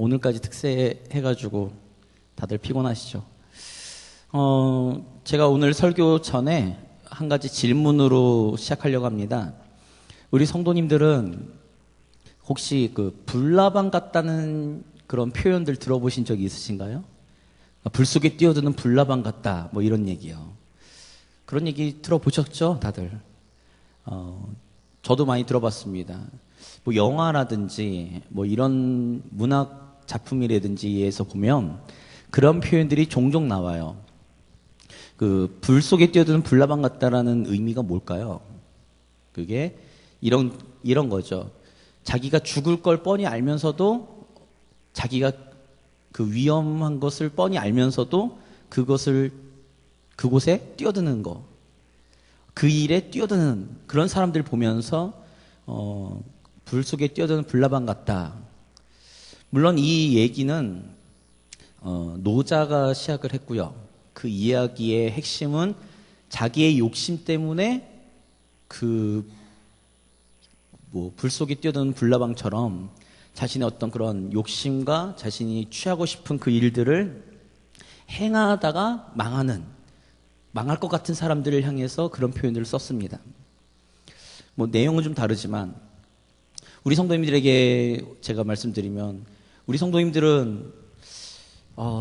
오늘까지 특세해가지고 다들 피곤하시죠? 제가 오늘 설교 전에 한 가지 질문으로 시작하려고 합니다. 우리 성도님들은 혹시 그 불나방 같다는 그런 표현들 들어보신 적이 있으신가요? 불 속에 뛰어드는 불나방 같다, 뭐 이런 얘기요. 그런 얘기 들어보셨죠, 다들? 저도 많이 들어봤습니다. 뭐 영화라든지 뭐 이런 문학 작품이라든지에서 보면 그런 표현들이 종종 나와요. 그 불 속에 뛰어드는 불나방 같다라는 의미가 뭘까요? 그게 이런 거죠. 자기가 죽을 걸 뻔히 알면서도 자기가 그 위험한 것을 뻔히 알면서도 그곳에 뛰어드는 거. 그 일에 뛰어드는 그런 사람들 보면서 불 속에 뛰어드는 불나방 같다. 물론 이 얘기는 노자가 시작을 했고요. 그 이야기의 핵심은 자기의 욕심 때문에 불 속에 뛰어드는 불나방처럼 자신의 어떤 그런 욕심과 자신이 취하고 싶은 그 일들을 행하다가 망할 것 같은 사람들을 향해서 그런 표현들을 썼습니다. 뭐 내용은 좀 다르지만 우리 성도님들에게 제가 말씀드리면 우리 성도님들은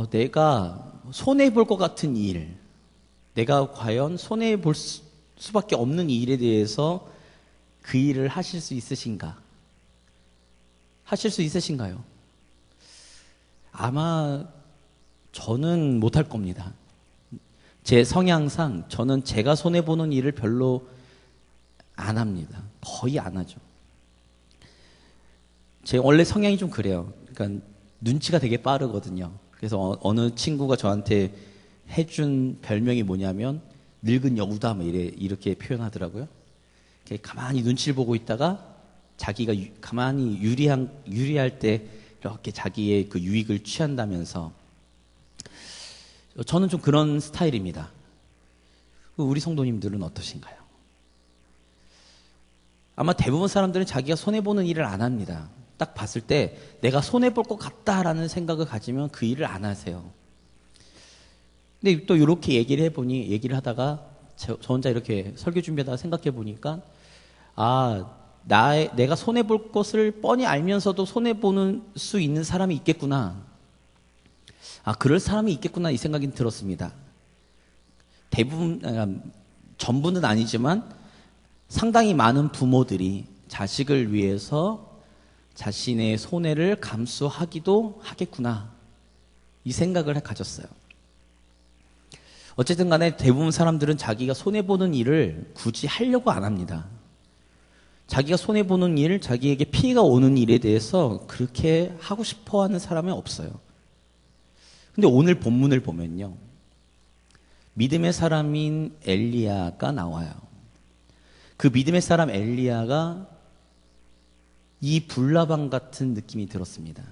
내가 손해볼 것 같은 일, 내가 과연 손해볼 수밖에 없는 일에 대해서 그 일을 하실 수 있으신가? 하실 수 있으신가요? 아마 저는 못할 겁니다. 제 성향상 저는 제가 손해보는 일을 별로 안 합니다. 거의 안 하죠. 제 원래 성향이 좀 그래요. 그러니까 눈치가 되게 빠르거든요. 그래서 어느 친구가 저한테 해준 별명이 뭐냐면 늙은 여우다 뭐 이렇게 표현하더라고요. 가만히 눈치를 보고 있다가 자기가 가만히 유리할 때 이렇게 자기의 그 유익을 취한다면서 저는 좀 그런 스타일입니다. 우리 성도님들은 어떠신가요? 아마 대부분 사람들은 자기가 손해보는 일을 안 합니다. 딱 봤을 때 내가 손해볼 것 같다라는 생각을 가지면 그 일을 안 하세요. 근데 또 이렇게 얘기를 하다가 저 혼자 이렇게 설교 준비하다가 생각해 보니까 내가 손해볼 것을 뻔히 알면서도 손해보는 수 있는 사람이 있겠구나. 그럴 사람이 있겠구나 이 생각이 들었습니다. 전부는 아니지만 상당히 많은 부모들이 자식을 위해서 자신의 손해를 감수하기도 하겠구나 이 생각을 가졌어요. 어쨌든 간에 대부분 사람들은 자기가 손해보는 일을 굳이 하려고 안 합니다. 자기가 손해보는 일, 자기에게 피해가 오는 일에 대해서 그렇게 하고 싶어 하는 사람이 없어요. 근데 오늘 본문을 보면요. 믿음의 사람인 엘리야가 나와요. 그 믿음의 사람 엘리야가 이 불나방 같은 느낌이 들었습니다.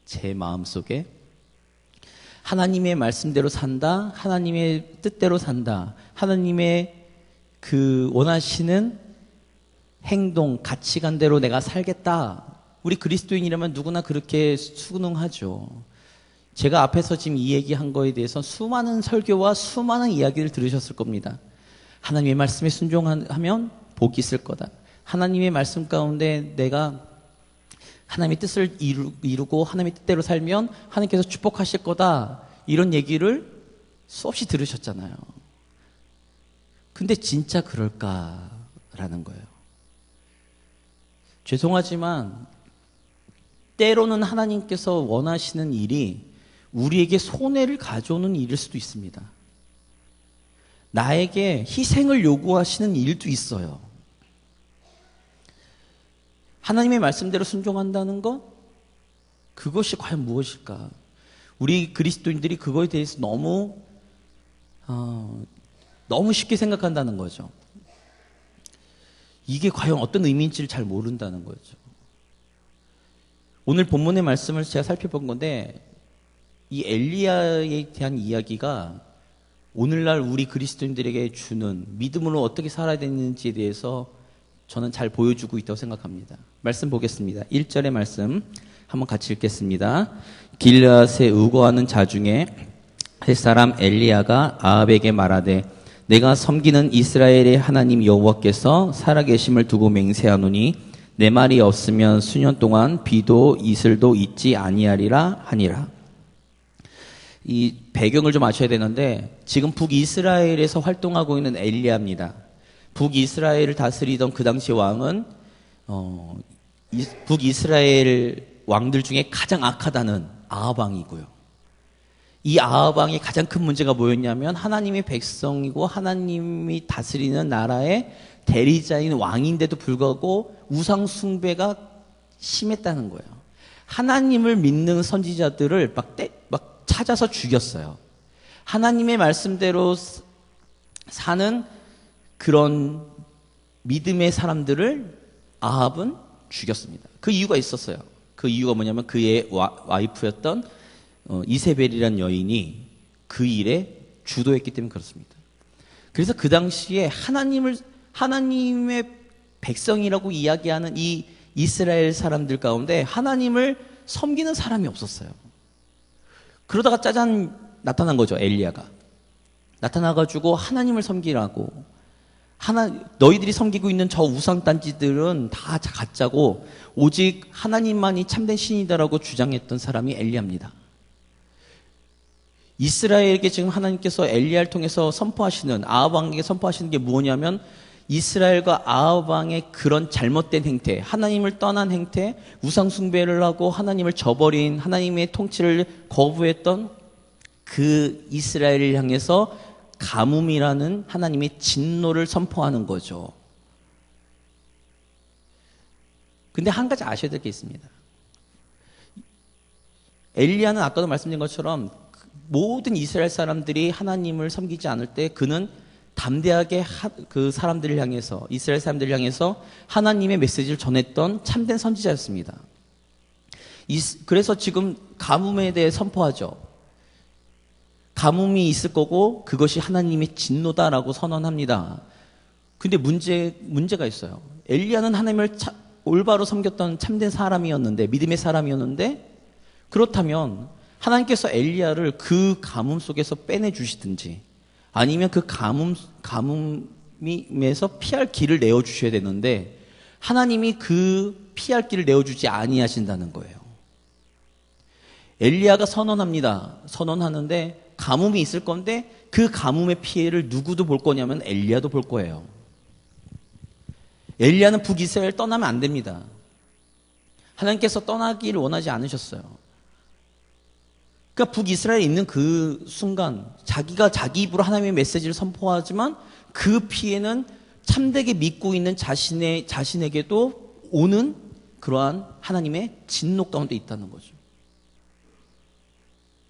제 마음속에 하나님의 말씀대로 산다. 하나님의 뜻대로 산다. 하나님의 그 원하시는 행동, 가치관대로 내가 살겠다. 우리 그리스도인이라면 누구나 그렇게 순응하죠. 제가 앞에서 지금 이 얘기한 거에 대해서 수많은 설교와 수많은 이야기를 들으셨을 겁니다. 하나님의 말씀에 순종하면 복이 있을 거다. 하나님의 말씀 가운데 내가 하나님의 뜻을 이루고 하나님의 뜻대로 살면 하나님께서 축복하실 거다. 이런 얘기를 수없이 들으셨잖아요. 근데 진짜 그럴까라는 거예요. 죄송하지만 때로는 하나님께서 원하시는 일이 우리에게 손해를 가져오는 일일 수도 있습니다. 나에게 희생을 요구하시는 일도 있어요. 하나님의 말씀대로 순종한다는 것? 그것이 과연 무엇일까? 우리 그리스도인들이 그거에 대해서 너무 쉽게 생각한다는 거죠. 이게 과연 어떤 의미인지를 잘 모른다는 거죠. 오늘 본문의 말씀을 제가 살펴본 건데 이 엘리야에 대한 이야기가 오늘날 우리 그리스도인들에게 주는 믿음으로 어떻게 살아야 되는지에 대해서 저는 잘 보여주고 있다고 생각합니다. 말씀 보겠습니다. 1절의 말씀 한번 같이 읽겠습니다. 길르앗에 우거하는 자 중에 햇사람 엘리야가 아합에게 말하되 내가 섬기는 이스라엘의 하나님 여호와께서 살아계심을 두고 맹세하노니 내 말이 없으면 수년 동안 비도 이슬도 있지 아니하리라 하니라. 이 배경을 좀 아셔야 되는데 지금 북이스라엘에서 활동하고 있는 엘리야입니다. 북이스라엘을 다스리던 그 당시 왕은 북이스라엘 왕들 중에 가장 악하다는 아합 왕이고요. 이 아합 왕의 가장 큰 문제가 뭐였냐면 하나님의 백성이고 하나님이 다스리는 나라의 대리자인 왕인데도 불구하고 우상 숭배가 심했다는 거예요. 하나님을 믿는 선지자들을 막 찾아서 죽였어요. 하나님의 말씀대로 사는 그런 믿음의 사람들을 아합은 죽였습니다. 그 이유가 있었어요. 그 이유가 뭐냐면 그의 와이프였던 이세벨이라는 여인이 그 일에 주도했기 때문에 그렇습니다. 그래서 그 당시에 하나님의 백성이라고 이야기하는 이 이스라엘 사람들 가운데 하나님을 섬기는 사람이 없었어요. 그러다가 짜잔 나타난 거죠. 엘리야가 나타나가지고 하나님을 섬기라고, 너희들이 섬기고 있는 저 우상단지들은 다 가짜고 오직 하나님만이 참된 신이다라고 주장했던 사람이 엘리야입니다. 이스라엘에게 지금 하나님께서 엘리야를 통해서 선포하시는, 아합 왕에게 선포하시는 게 뭐냐면 이스라엘과 아합 왕의 그런 잘못된 행태, 하나님을 떠난 행태, 우상 숭배를 하고 하나님을 저버린, 하나님의 통치를 거부했던 그 이스라엘을 향해서 가뭄이라는 하나님의 진노를 선포하는 거죠. 근데 한 가지 아셔야 될 게 있습니다. 엘리야는 아까도 말씀드린 것처럼 모든 이스라엘 사람들이 하나님을 섬기지 않을 때 그는 담대하게 그 사람들을 향해서, 이스라엘 사람들을 향해서 하나님의 메시지를 전했던 참된 선지자였습니다. 그래서 지금 가뭄에 대해 선포하죠. 가뭄이 있을 거고 그것이 하나님의 진노다라고 선언합니다. 근데 문제가 있어요. 엘리야는 하나님을 올바로 섬겼던 참된 사람이었는데, 믿음의 사람이었는데, 그렇다면 하나님께서 엘리야를 그 가뭄 속에서 빼내 주시든지 아니면 그 가뭄에서 피할 길을 내어 주셔야 되는데 하나님이 그 피할 길을 내어 주지 아니하신다는 거예요. 엘리야가 선언하는데 가뭄이 있을 건데 그 가뭄의 피해를 누구도 볼 거냐면 엘리야도 볼 거예요. 엘리야는 북이스라엘 떠나면 안 됩니다. 하나님께서 떠나기를 원하지 않으셨어요. 그러니까 북이스라엘에 있는 그 순간 자기가 자기 입으로 하나님의 메시지를 선포하지만 그 피해는 참되게 믿고 있는 자신에게도 오는 그러한 하나님의 진노 가운데 있다는 거죠.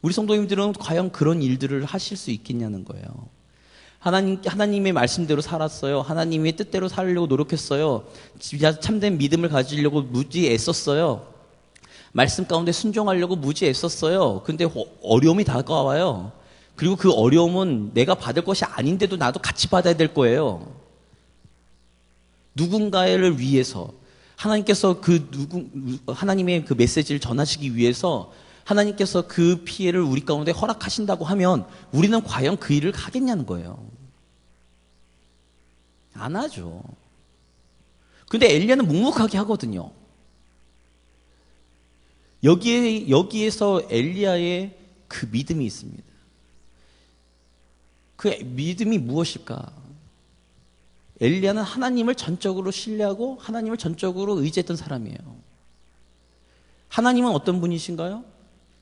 우리 성도님들은 과연 그런 일들을 하실 수 있겠냐는 거예요. 하나님의 말씀대로 살았어요. 하나님의 뜻대로 살려고 노력했어요. 참된 믿음을 가지려고 무지 애썼어요. 말씀 가운데 순종하려고 무지 애썼어요. 근데 어려움이 다가와요. 그리고 그 어려움은 내가 받을 것이 아닌데도 나도 같이 받아야 될 거예요. 누군가를 위해서 하나님께서 하나님의 그 메시지를 전하시기 위해서 하나님께서 그 피해를 우리 가운데 허락하신다고 하면 우리는 과연 그 일을 하겠냐는 거예요. 안 하죠. 근데 엘리야는 묵묵하게 하거든요. 여기에서 엘리야의 그 믿음이 있습니다. 그 믿음이 무엇일까? 엘리야는 하나님을 전적으로 신뢰하고 하나님을 전적으로 의지했던 사람이에요. 하나님은 어떤 분이신가요?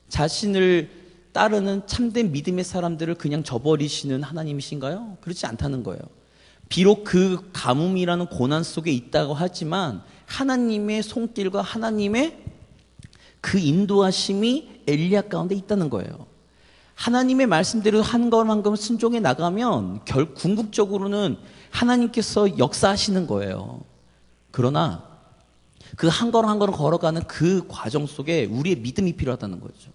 자신을 따르는 참된 믿음의 사람들을 그냥 저버리시는 하나님이신가요? 그렇지 않다는 거예요. 비록 그 가뭄이라는 고난 속에 있다고 하지만 하나님의 손길과 하나님의 그 인도하심이 엘리야 가운데 있다는 거예요. 하나님의 말씀대로 한 걸만큼 순종해 나가면 궁극적으로는 하나님께서 역사하시는 거예요. 그러나 그 한 걸음 한 걸음 걸어가는 그 과정 속에 우리의 믿음이 필요하다는 거죠.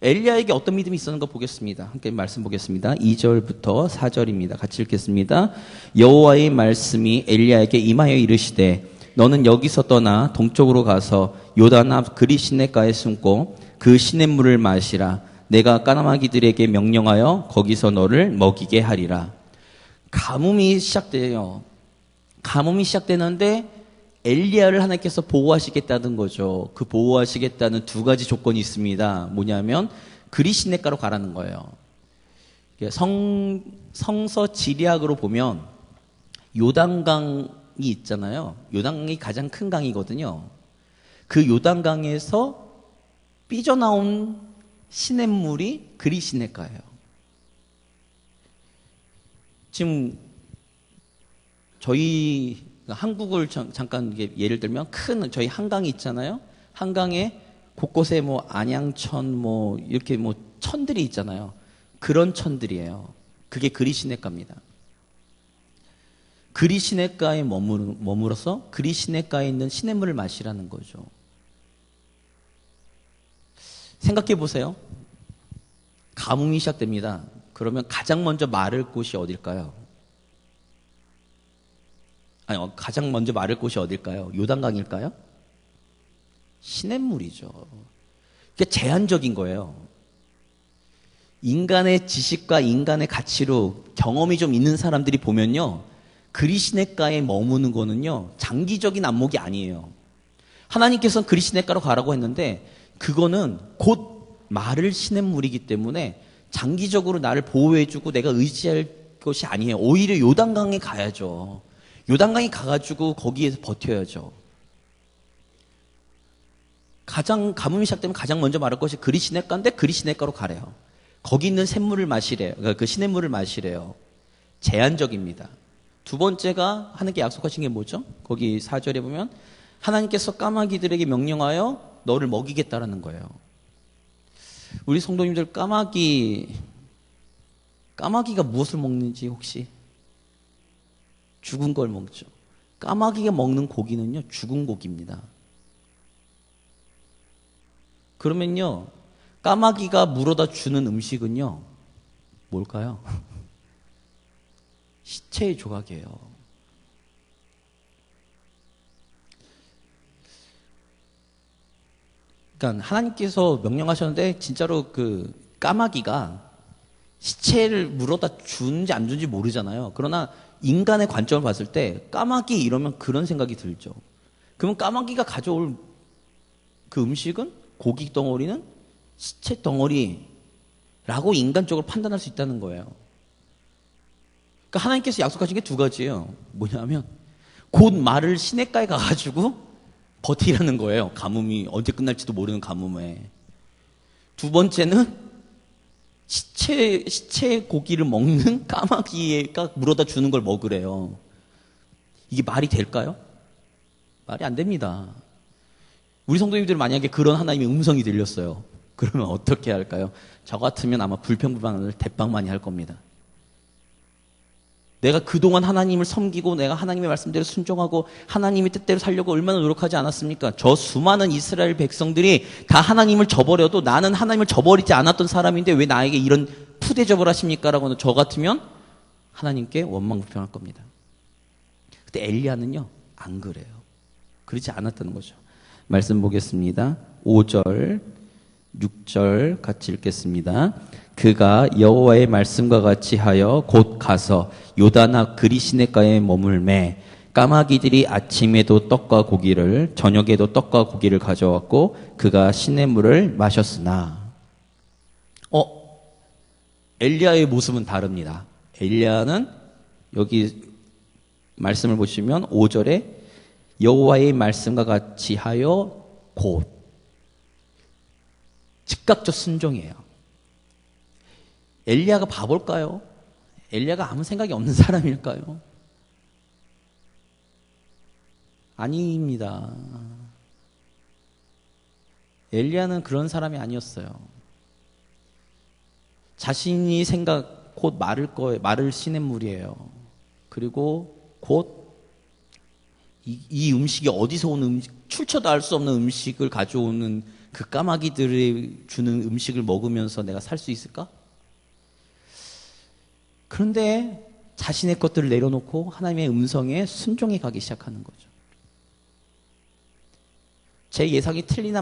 엘리야에게 어떤 믿음이 있었는가 보겠습니다. 함께 말씀 보겠습니다. 2절부터 4절입니다. 같이 읽겠습니다. 여호와의 말씀이 엘리야에게 임하여 이르시되 너는 여기서 떠나 동쪽으로 가서 요단 앞 그리 시냇가에 숨고 그 시냇물을 마시라. 내가 까마귀들에게 명령하여 거기서 너를 먹이게 하리라. 가뭄이 시작돼요. 가뭄이 시작되는데 엘리야를 하나님께서 보호하시겠다는 거죠. 그 보호하시겠다는 두 가지 조건이 있습니다. 뭐냐면 그리 시냇가로 가라는 거예요. 성서 지리학으로 보면 요단강이 있잖아요. 요단강이 가장 큰 강이거든요. 그 요단강에서 삐져나온 시냇물이 그리 시냇가예요. 지금 저희 한국을 잠깐 예를 들면 큰 저희 한강이 있잖아요. 한강에 곳곳에 뭐 안양천 뭐 이렇게 뭐 천들이 있잖아요. 그런 천들이에요. 그게 그리 시냇가입니다. 그리 시냇가에 머물어서 그리 시냇가에 있는 시냇물을 마시라는 거죠. 생각해 보세요. 가뭄이 시작됩니다. 그러면 가장 먼저 마를 곳이 어딜까요? 아니, 가장 먼저 마를 곳이 어딜까요? 요단강일까요? 시냇물이죠. 그게 제한적인 거예요. 인간의 지식과 인간의 가치로 경험이 좀 있는 사람들이 보면요, 그리 시냇가에 머무는 거는요, 장기적인 안목이 아니에요. 하나님께서는 그리 시냇가로 가라고 했는데 그거는 곧 마를 시냇물이기 때문에 장기적으로 나를 보호해주고 내가 의지할 것이 아니에요. 오히려 요단강에 가야죠. 요단강에 가가지고 거기에서 버텨야죠. 가장 가뭄이 시작되면 가장 먼저 말할 것이 그리 시냇가인데 그리 시냇가로 가래요. 거기 있는 샘물을 마시래요. 그러니까 그 시냇물을 마시래요. 제한적입니다. 두 번째가 하나님께 약속하신 게 뭐죠? 거기 4절에 보면 하나님께서 까마귀들에게 명령하여 너를 먹이겠다라는 거예요. 우리 성도님들 까마귀가 무엇을 먹는지 혹시? 죽은 걸 먹죠. 까마귀가 먹는 고기는요, 죽은 고기입니다. 그러면요, 까마귀가 물어다 주는 음식은요, 뭘까요? 시체의 조각이에요. 그러니까 하나님께서 명령하셨는데 진짜로 그 까마귀가 시체를 물어다 주는지 안 주는지 모르잖아요. 그러나 인간의 관점을 봤을 때 까마귀 이러면 그런 생각이 들죠. 그러면 까마귀가 가져올 그 음식은 고기 덩어리는 시체 덩어리라고 인간적으로 판단할 수 있다는 거예요. 그러니까 하나님께서 약속하신 게 두 가지예요. 뭐냐면 곧 말을 시냇가에 가가지고 버티라는 거예요. 가뭄이 언제 끝날지도 모르는 가뭄에. 두 번째는 시체 고기를 먹는 까마귀가 물어다 주는 걸 먹으래요. 이게 말이 될까요? 말이 안 됩니다. 우리 성도님들은 만약에 그런 하나님의 음성이 들렸어요. 그러면 어떻게 할까요? 저 같으면 아마 불평불만을 대빵 많이 할 겁니다. 내가 그동안 하나님을 섬기고 내가 하나님의 말씀대로 순종하고 하나님의 뜻대로 살려고 얼마나 노력하지 않았습니까? 저 수많은 이스라엘 백성들이 다 하나님을 저버려도 나는 하나님을 저버리지 않았던 사람인데 왜 나에게 이런 푸대접을 하십니까? 라고는 저 같으면 하나님께 원망불평할 겁니다. 근데 엘리야는요, 안 그래요. 그러지 않았다는 거죠. 말씀 보겠습니다. 5절, 6절 같이 읽겠습니다. 그가 여호와의 말씀과 같이 하여 곧 가서 요단 앞 그리 시냇가에 머물매 까마귀들이 아침에도 떡과 고기를 저녁에도 떡과 고기를 가져왔고 그가 시냇물을 마셨으나 엘리야의 모습은 다릅니다. 엘리야는 여기 말씀을 보시면 5절에 여호와의 말씀과 같이 하여 곧 즉각적 순종이에요. 엘리야가 바볼까요? 엘리야가 아무 생각이 없는 사람일까요? 아닙니다. 엘리야는 그런 사람이 아니었어요. 자신이 생각 곧 마를 시냇물이에요. 그리고 곧 이 음식이 어디서 오는 음식, 출처도 알 수 없는 음식을 가져오는 그 까마귀들이 주는 음식을 먹으면서 내가 살 수 있을까? 그런데 자신의 것들을 내려놓고 하나님의 음성에 순종해 가기 시작하는 거죠. 제 예상이 틀리나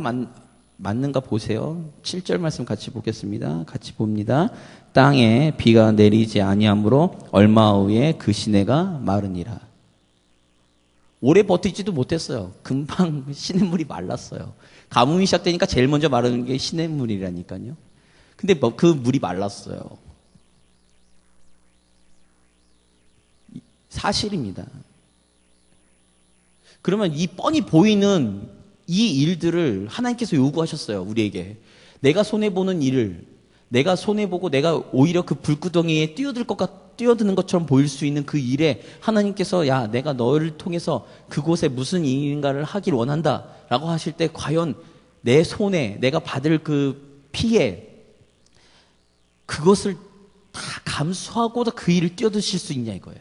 맞는가 보세요. 7절 말씀 같이 보겠습니다. 같이 봅니다. 땅에 비가 내리지 아니하므로 얼마 후에 그 시내가 마르니라. 오래 버티지도 못했어요. 금방 시냇물이 말랐어요. 가뭄이 시작되니까 제일 먼저 마르는 게 시냇물이라니까요. 근데 그 물이 말랐어요. 사실입니다. 그러면 이 뻔히 보이는 이 일들을 하나님께서 요구하셨어요. 우리에게. 내가 손해보는 일을, 내가 손해보고 내가 오히려 그 불구덩이에 뛰어드는 것처럼 보일 수 있는 그 일에 하나님께서 야, 내가 너를 통해서 그곳에 무슨 일인가를 하길 원한다 라고 하실 때 과연 내 손해, 내가 받을 그 피해, 그것을 다 감수하고도 그 일을 뛰어드실 수 있냐 이거예요.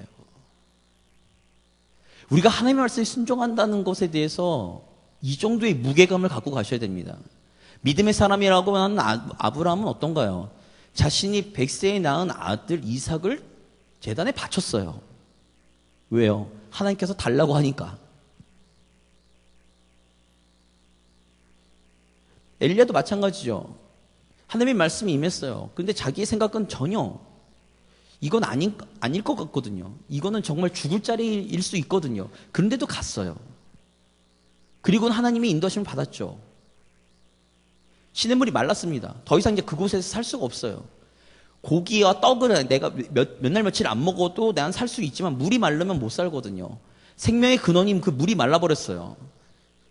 우리가 하나님의 말씀에 순종한다는 것에 대해서 이 정도의 무게감을 갖고 가셔야 됩니다. 믿음의 사람이라고 하는 아브라함은 어떤가요? 자신이 100세에 낳은 아들 이삭을 제단에 바쳤어요. 왜요? 하나님께서 달라고 하니까. 엘리야도 마찬가지죠. 하나님의 말씀이 임했어요. 그런데 자기의 생각은 전혀 이건 아닐 것 같거든요. 이거는 정말 죽을 자리일 수 있거든요. 그런데도 갔어요. 그리고는 하나님의 인도하심을 받았죠. 시냇물이 말랐습니다. 더 이상 이제 그곳에서 살 수가 없어요. 고기와 떡을 내가 몇 날 며칠 안 먹어도 난 살 수 있지만 물이 마르면 못 살거든요. 생명의 근원인 그 물이 말라버렸어요.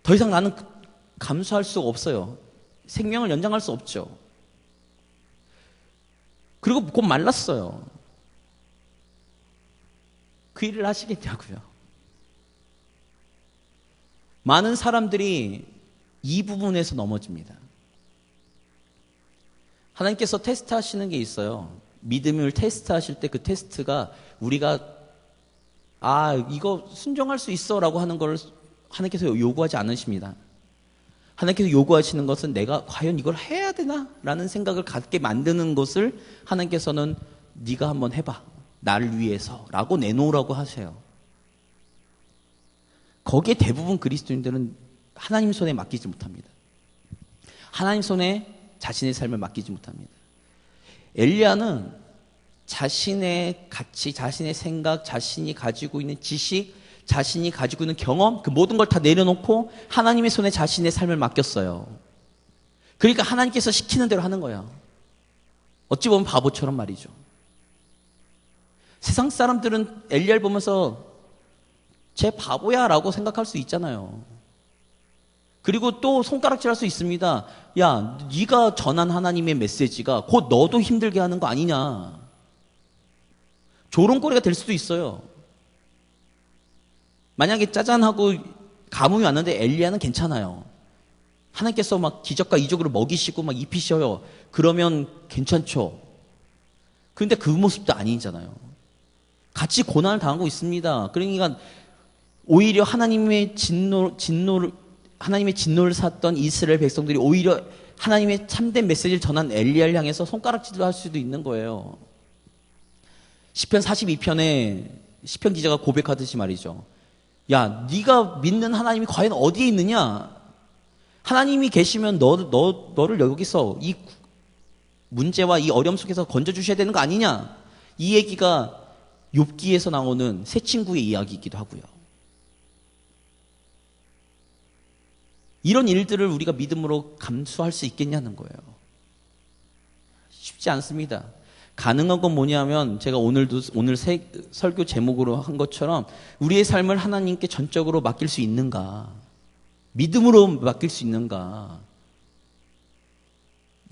더 이상 나는 감수할 수가 없어요. 생명을 연장할 수 없죠. 그리고 곧 말랐어요. 그 일을 하시겠냐고요. 많은 사람들이 이 부분에서 넘어집니다. 하나님께서 테스트하시는 게 있어요. 믿음을 테스트하실 때 그 테스트가 우리가 이거 순종할 수 있어 라고 하는 걸 하나님께서 요구하지 않으십니다. 하나님께서 요구하시는 것은 내가 과연 이걸 해야 되나? 라는 생각을 갖게 만드는 것을 하나님께서는 네가 한번 해봐. 나를 위해서 라고 내놓으라고 하세요. 거기에 대부분 그리스도인들은 하나님 손에 맡기지 못합니다. 하나님 손에 자신의 삶을 맡기지 못합니다. 엘리야는 자신의 가치, 자신의 생각, 자신이 가지고 있는 지식, 자신이 가지고 있는 경험, 그 모든 걸 다 내려놓고 하나님의 손에 자신의 삶을 맡겼어요. 그러니까 하나님께서 시키는 대로 하는 거예요. 어찌 보면 바보처럼 말이죠. 세상 사람들은 엘리야를 보면서 쟤 바보야 라고 생각할 수 있잖아요. 그리고 또 손가락질할 수 있습니다. 야, 네가 전한 하나님의 메시지가 곧 너도 힘들게 하는 거 아니냐. 조롱거리가 될 수도 있어요. 만약에 짜잔하고 가뭄이 왔는데 엘리야는 괜찮아요. 하나님께서 막 기적과 이적으로 먹이시고 막 입히셔요. 그러면 괜찮죠. 그런데 그 모습도 아니잖아요. 같이 고난을 당하고 있습니다. 그러니까 오히려 하나님의 진노를 샀던 이스라엘 백성들이 오히려 하나님의 참된 메시지를 전한 엘리야를 향해서 손가락질을 할 수도 있는 거예요. 시편 42편에 시편 기자가 고백하듯이 말이죠. 야, 네가 믿는 하나님이 과연 어디에 있느냐? 하나님이 계시면 너를 여기서 이 문제와 이 어려움 속에서 건져주셔야 되는 거 아니냐? 이 얘기가 욥기에서 나오는 새 친구의 이야기이기도 하고요. 이런 일들을 우리가 믿음으로 감수할 수 있겠냐는 거예요. 쉽지 않습니다. 가능한 건 뭐냐면 제가 오늘 설교 제목으로 한 것처럼 우리의 삶을 하나님께 전적으로 맡길 수 있는가? 믿음으로 맡길 수 있는가?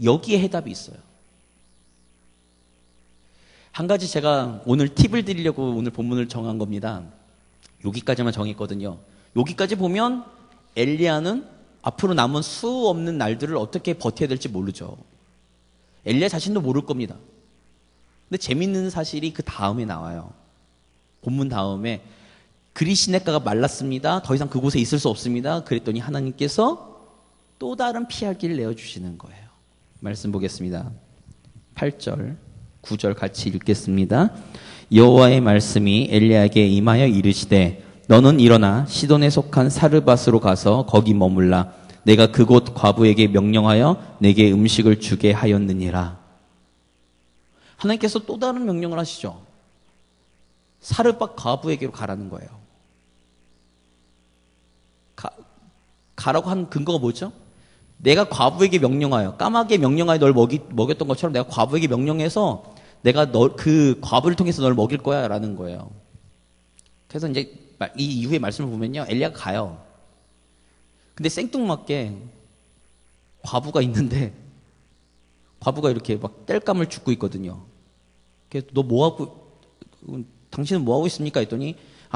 여기에 해답이 있어요. 한 가지 제가 오늘 팁을 드리려고 오늘 본문을 정한 겁니다. 여기까지만 정했거든요. 여기까지 보면 엘리야는 앞으로 남은 수 없는 날들을 어떻게 버텨야 될지 모르죠. 엘리야 자신도 모를 겁니다. 근데 재밌는 사실이 그 다음에 나와요. 본문 다음에 그리 시냇가가 말랐습니다. 더 이상 그곳에 있을 수 없습니다. 그랬더니 하나님께서 또 다른 피할 길을 내어주시는 거예요. 말씀 보겠습니다. 8절 9절 같이 읽겠습니다. 여호와의 말씀이 엘리야에게 임하여 이르시되 너는 일어나 시돈에 속한 사르밧으로 가서 거기 머물라. 내가 그곳 과부에게 명령하여 내게 음식을 주게 하였느니라. 하나님께서 또 다른 명령을 하시죠. 사르밧 과부에게로 가라는 거예요. 가라고 한 근거가 뭐죠? 내가 과부에게 명령하여, 까마귀에 명령하여 널 먹였던 것처럼 내가 과부에게 명령해서 내가 그 과부를 통해서 널 먹일 거야 라는 거예요. 그래서 이제 이 이후의 말씀을 보면요, 엘리야가 가요. 근데 생뚱맞게 과부가 있는데 과부가 이렇게 막 땔감을 줍고 있거든요. 그래서 너 뭐하고, 당신은 뭐하고 있습니까? 했더니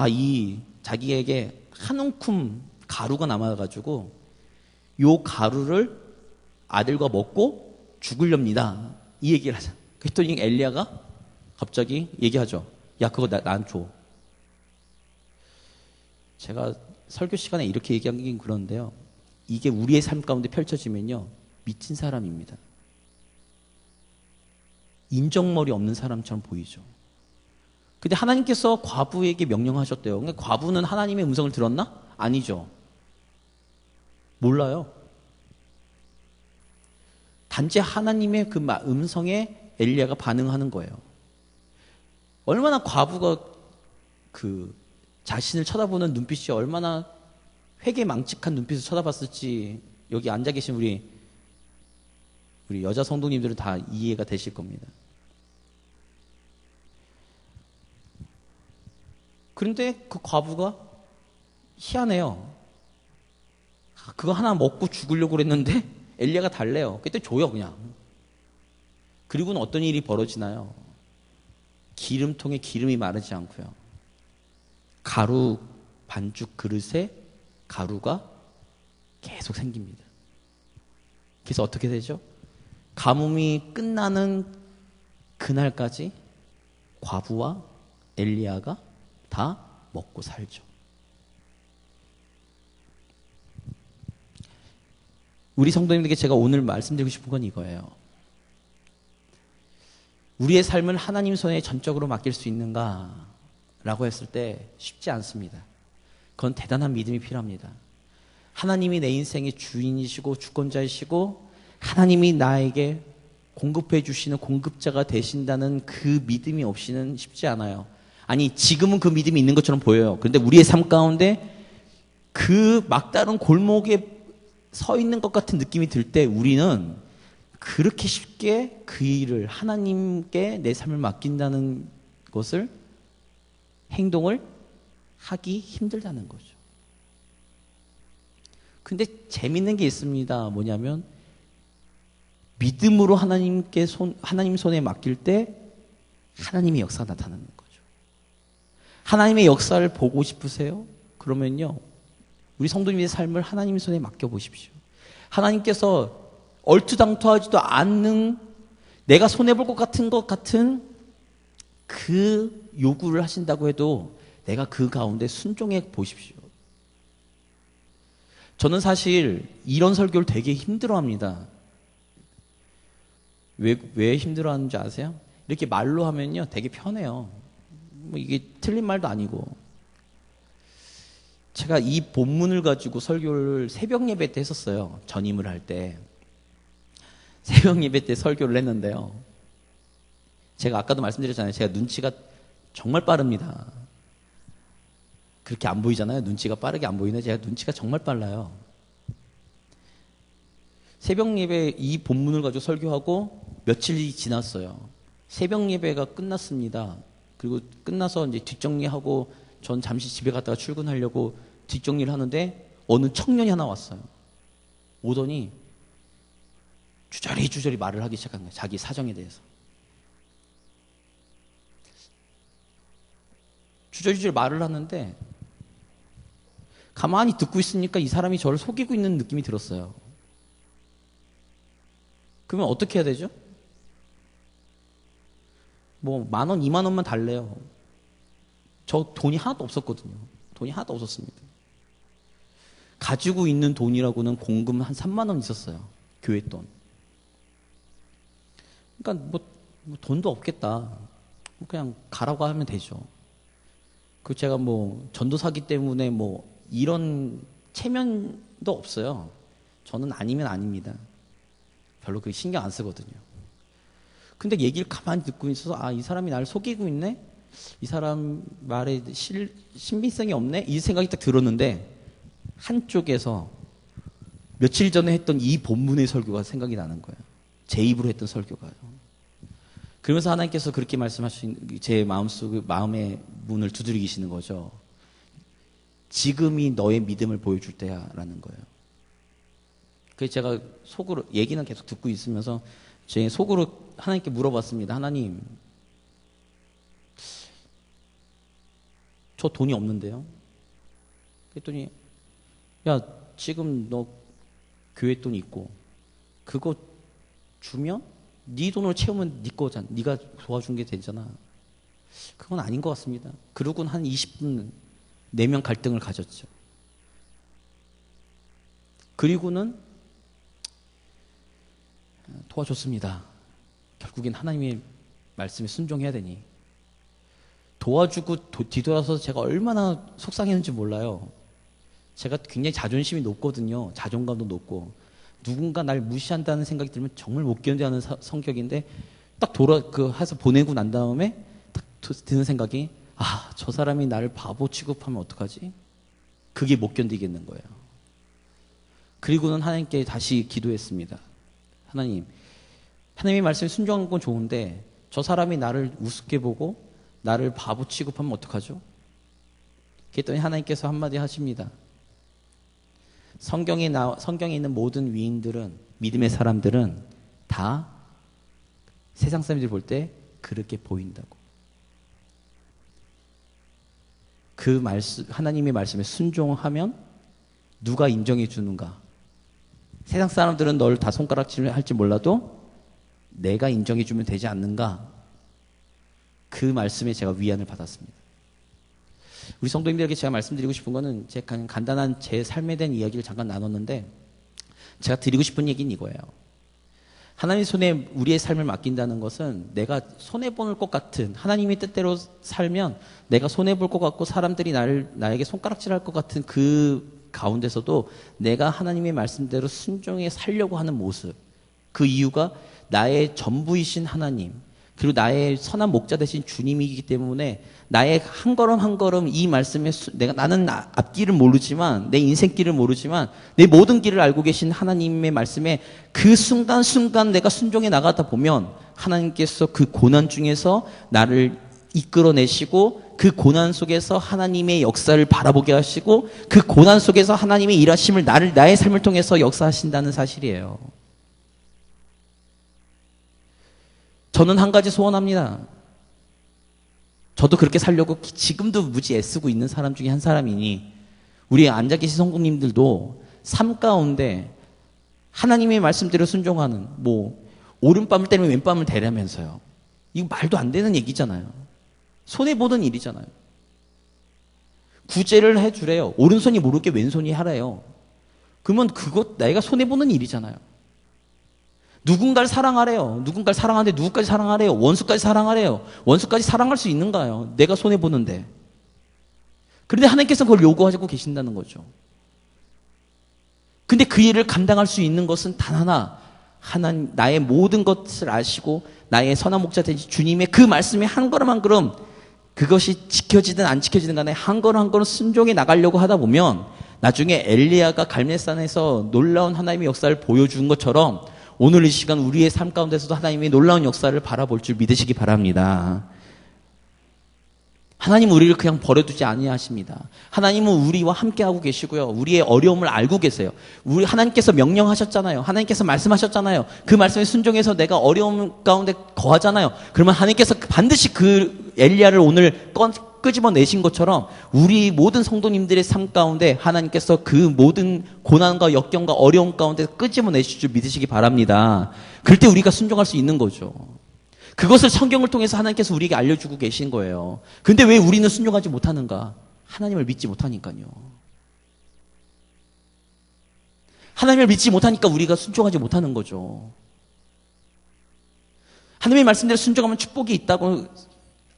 이 자기에게 한 움큼 가루가 남아가지고 요 가루를 아들과 먹고 죽으렵니다. 이 얘기를 하자. 그랬더니 엘리야가 갑자기 얘기하죠. 야, 그거 나한테 줘. 제가 설교 시간에 이렇게 얘기하긴 그런데요. 이게 우리의 삶 가운데 펼쳐지면요, 미친 사람입니다. 인정머리 없는 사람처럼 보이죠. 근데 하나님께서 과부에게 명령하셨대요. 그러니까 과부는 하나님의 음성을 들었나? 아니죠. 몰라요. 단지 하나님의 그 음성에 엘리야가 반응하는 거예요. 얼마나 과부가 그 자신을 쳐다보는 눈빛이 얼마나 회개망측한 눈빛을 쳐다봤을지 여기 앉아 계신 우리 여자 성도님들은 다 이해가 되실 겁니다. 그런데 그 과부가 희한해요. 그거 하나 먹고 죽으려고 그랬는데 엘리야가 달래요. 그때 줘요, 그냥. 그리고는 어떤 일이 벌어지나요? 기름통에 기름이 마르지 않고요. 가루 반죽 그릇에 가루가 계속 생깁니다. 그래서 어떻게 되죠? 가뭄이 끝나는 그날까지 과부와 엘리야가 다 먹고 살죠. 우리 성도님들에게 제가 오늘 말씀드리고 싶은 건 이거예요. 우리의 삶을 하나님 손에 전적으로 맡길 수 있는가? 라고 했을 때 쉽지 않습니다. 그건 대단한 믿음이 필요합니다. 하나님이 내 인생의 주인이시고 주권자이시고 하나님이 나에게 공급해 주시는 공급자가 되신다는 그 믿음이 없이는 쉽지 않아요. 아니, 지금은 그 믿음이 있는 것처럼 보여요. 그런데 우리의 삶 가운데 그 막다른 골목에 서 있는 것 같은 느낌이 들 때 우리는 그렇게 쉽게 그 일을 하나님께 내 삶을 맡긴다는 것을, 행동을 하기 힘들다는 거죠. 근데 재밌는 게 있습니다. 뭐냐면 믿음으로 하나님 손에 맡길 때 하나님의 역사가 나타나는 거죠. 하나님의 역사를 보고 싶으세요? 그러면요, 우리 성도님의 삶을 하나님 손에 맡겨보십시오. 하나님께서 얼토당토하지도 않는, 내가 손해볼 것 같은 그 요구를 하신다고 해도 내가 그 가운데 순종해 보십시오. 저는 사실 이런 설교를 되게 힘들어합니다. 왜 힘들어하는지 아세요? 이렇게 말로 하면요 되게 편해요. 뭐 이게 틀린 말도 아니고. 제가 이 본문을 가지고 설교를 새벽 예배 때 했었어요. 전임을 할 때. 새벽 예배 때 설교를 했는데요. 제가 아까도 말씀드렸잖아요. 제가 눈치가 정말 빠릅니다. 그렇게 안 보이잖아요. 눈치가 빠르게 안 보이는데 제가 눈치가 정말 빨라요. 새벽 예배 이 본문을 가지고 설교하고 며칠이 지났어요. 새벽 예배가 끝났습니다. 그리고 끝나서 이제 뒷정리하고 전 잠시 집에 갔다가 출근하려고 뒷정리를 하는데 어느 청년이 하나 왔어요. 오더니 주저리 말을 하기 시작한 거예요. 자기 사정에 대해서. 주저리 말을 하는데 가만히 듣고 있으니까 이 사람이 저를 속이고 있는 느낌이 들었어요. 그러면 어떻게 해야 되죠? 뭐 10,000원, 20,000원만 달래요. 저 돈이 하나도 없었거든요. 돈이 하나도 없었습니다. 가지고 있는 돈이라고는 공금 한 30,000원 있었어요. 교회 돈. 그러니까 뭐 돈도 없겠다. 그냥 가라고 하면 되죠. 그 제가 뭐 전도사기 때문에 뭐 이런 체면도 없어요. 저는 아니면 아닙니다. 별로 그 신경 안 쓰거든요. 근데 얘기를 가만히 듣고 있어서 아, 이 사람이 나를 속이고 있네? 이 사람 말에 신빙성이 없네? 이 생각이 딱 들었는데 한쪽에서 며칠 전에 했던 이 본문의 설교가 생각이 나는 거예요. 제 입으로 했던 설교가요. 그러면서 하나님께서 그렇게 말씀하신 제 마음의 문을 두드리시는 거죠. 지금이 너의 믿음을 보여줄 때야 라는 거예요. 그래서 제가 속으로 얘기는 계속 듣고 있으면서 제 속으로 하나님께 물어봤습니다. 하나님, 저 돈이 없는데요? 그랬더니 야, 지금 너 교회 돈 있고 그거 주면 네 돈으로 채우면 네 거잖아. 네가 도와준 게 되잖아. 그건 아닌 것 같습니다. 그러고는 한 20분 내면 갈등을 가졌죠. 그리고는 도와줬습니다. 결국엔 하나님의 말씀에 순종해야 되니 도와주고 뒤돌아서 제가 얼마나 속상했는지 몰라요. 제가 굉장히 자존심이 높거든요. 자존감도 높고 누군가 날 무시한다는 생각이 들면 정말 못 견뎌하는 성격인데 딱 해서 보내고 난 다음에 딱 드는 생각이 아, 저 사람이 나를 바보 취급하면 어떡하지? 그게 못 견디겠는 거예요. 그리고는 하나님께 다시 기도했습니다. 하나님의 말씀에 순종한 건 좋은데 저 사람이 나를 우습게 보고 나를 바보 취급하면 어떡하죠? 그랬더니 하나님께서 한마디 하십니다. 성경에 있는 모든 위인들은, 믿음의 사람들은 다 세상 사람들이 볼 때 그렇게 보인다고. 하나님의 말씀에 순종하면 누가 인정해 주는가? 세상 사람들은 널 다 손가락질을 할지 몰라도 내가 인정해 주면 되지 않는가? 그 말씀에 제가 위안을 받았습니다. 우리 성도님들에게 제가 말씀드리고 싶은 거는 제가 간단한 제 삶에 대한 이야기를 잠깐 나눴는데 제가 드리고 싶은 얘기는 이거예요. 하나님 손에 우리의 삶을 맡긴다는 것은 내가 손해볼 것 같은 하나님의 뜻대로 살면 내가 손해볼 것 같고 사람들이 나에게 손가락질할 것 같은 그 가운데서도 내가 하나님의 말씀대로 순종해 살려고 하는 모습, 그 이유가 나의 전부이신 하나님 그리고 나의 선한 목자 되신 주님이기 때문에 나의 한 걸음 한 걸음 이 말씀에 나는 앞길을 모르지만 내 인생길을 모르지만 내 모든 길을 알고 계신 하나님의 말씀에 그 순간순간 내가 순종해 나가다 보면 하나님께서 그 고난 중에서 나를 이끌어내시고 그 고난 속에서 하나님의 역사를 바라보게 하시고 그 고난 속에서 하나님의 일하심을 나의 삶을 통해서 역사하신다는 사실이에요. 저는 한 가지 소원합니다. 저도 그렇게 살려고 지금도 무지 애쓰고 있는 사람 중에 한 사람이니 우리 앉아 계신 성도님들도 삶 가운데 하나님의 말씀대로 순종하는 오른밤을 때리면 왼밤을 대라면서요. 이거 말도 안 되는 얘기잖아요. 손해보는 일이잖아요. 구제를 해주래요. 오른손이 모르게 왼손이 하래요. 그러면 그것 내가 손해보는 일이잖아요. 누군가를 사랑하래요. 누군가를 사랑하는데 누구까지 사랑하래요? 원수까지 사랑하래요. 원수까지 사랑할 수 있는가요? 내가 손해보는데. 그런데 하나님께서는 그걸 요구하고 계신다는 거죠. 근데 그 일을 감당할 수 있는 것은 단 하나. 하나님, 나의 모든 것을 아시고 나의 선한 목자 되신 주님의 그 말씀에 한 걸음 한 걸음 그것이 지켜지든 안 지켜지든 간에 한 걸음 한 걸음 순종해 나가려고 하다 보면 나중에 엘리야가 갈멜산에서 놀라운 하나님의 역사를 보여준 것처럼 오늘 이 시간 우리의 삶 가운데서도 하나님의 놀라운 역사를 바라볼 줄 믿으시기 바랍니다. 하나님은 우리를 그냥 버려두지 아니하십니다. 하나님은 우리와 함께하고 계시고요. 우리의 어려움을 알고 계세요. 하나님께서 명령하셨잖아요. 하나님께서 말씀하셨잖아요. 그 말씀에 순종해서 내가 어려움 가운데 거하잖아요. 그러면 하나님께서 반드시 그 엘리야를 오늘 끄집어내신 것처럼 우리 모든 성도님들의 삶 가운데 하나님께서 그 모든 고난과 역경과 어려움 가운데 끄집어내실 줄 믿으시기 바랍니다. 그럴 때 우리가 순종할 수 있는 거죠. 그것을 성경을 통해서 하나님께서 우리에게 알려주고 계신 거예요. 근데 왜 우리는 순종하지 못하는가? 하나님을 믿지 못하니까요. 하나님을 믿지 못하니까 우리가 순종하지 못하는 거죠. 하나님의 말씀대로 순종하면 축복이 있다고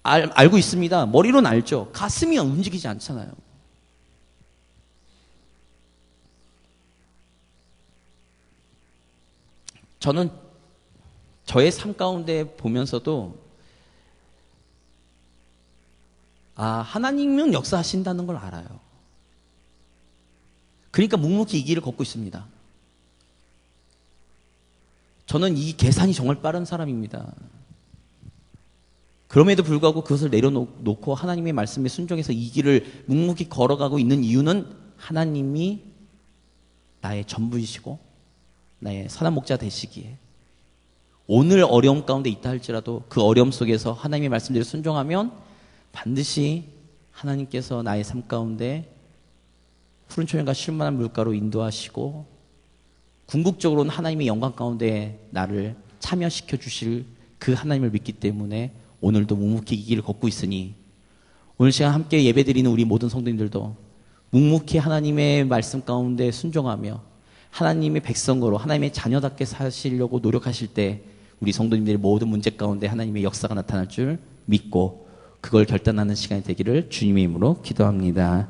알고 있습니다. 머리로는 알죠. 가슴이 움직이지 않잖아요. 저는 저의 삶 가운데 보면서도 하나님은 역사하신다는 걸 알아요. 그러니까 묵묵히 이 길을 걷고 있습니다. 저는 이 계산이 정말 빠른 사람입니다. 그럼에도 불구하고 그것을 내려놓고 하나님의 말씀에 순종해서 이 길을 묵묵히 걸어가고 있는 이유는 하나님이 나의 전부이시고 나의 선한 목자 되시기에 오늘 어려움 가운데 있다 할지라도 그 어려움 속에서 하나님의 말씀대로 순종하면 반드시 하나님께서 나의 삶 가운데 푸른 초연과 쉴만한 물가로 인도하시고 궁극적으로는 하나님의 영광 가운데 나를 참여시켜 주실 그 하나님을 믿기 때문에 오늘도 묵묵히 이 길을 걷고 있으니 오늘 시간 함께 예배드리는 우리 모든 성도님들도 묵묵히 하나님의 말씀 가운데 순종하며 하나님의 백성으로 하나님의 자녀답게 사시려고 노력하실 때 우리 성도님들의 모든 문제 가운데 하나님의 역사가 나타날 줄 믿고 그걸 결단하는 시간이 되기를 주님의 이름으로 기도합니다.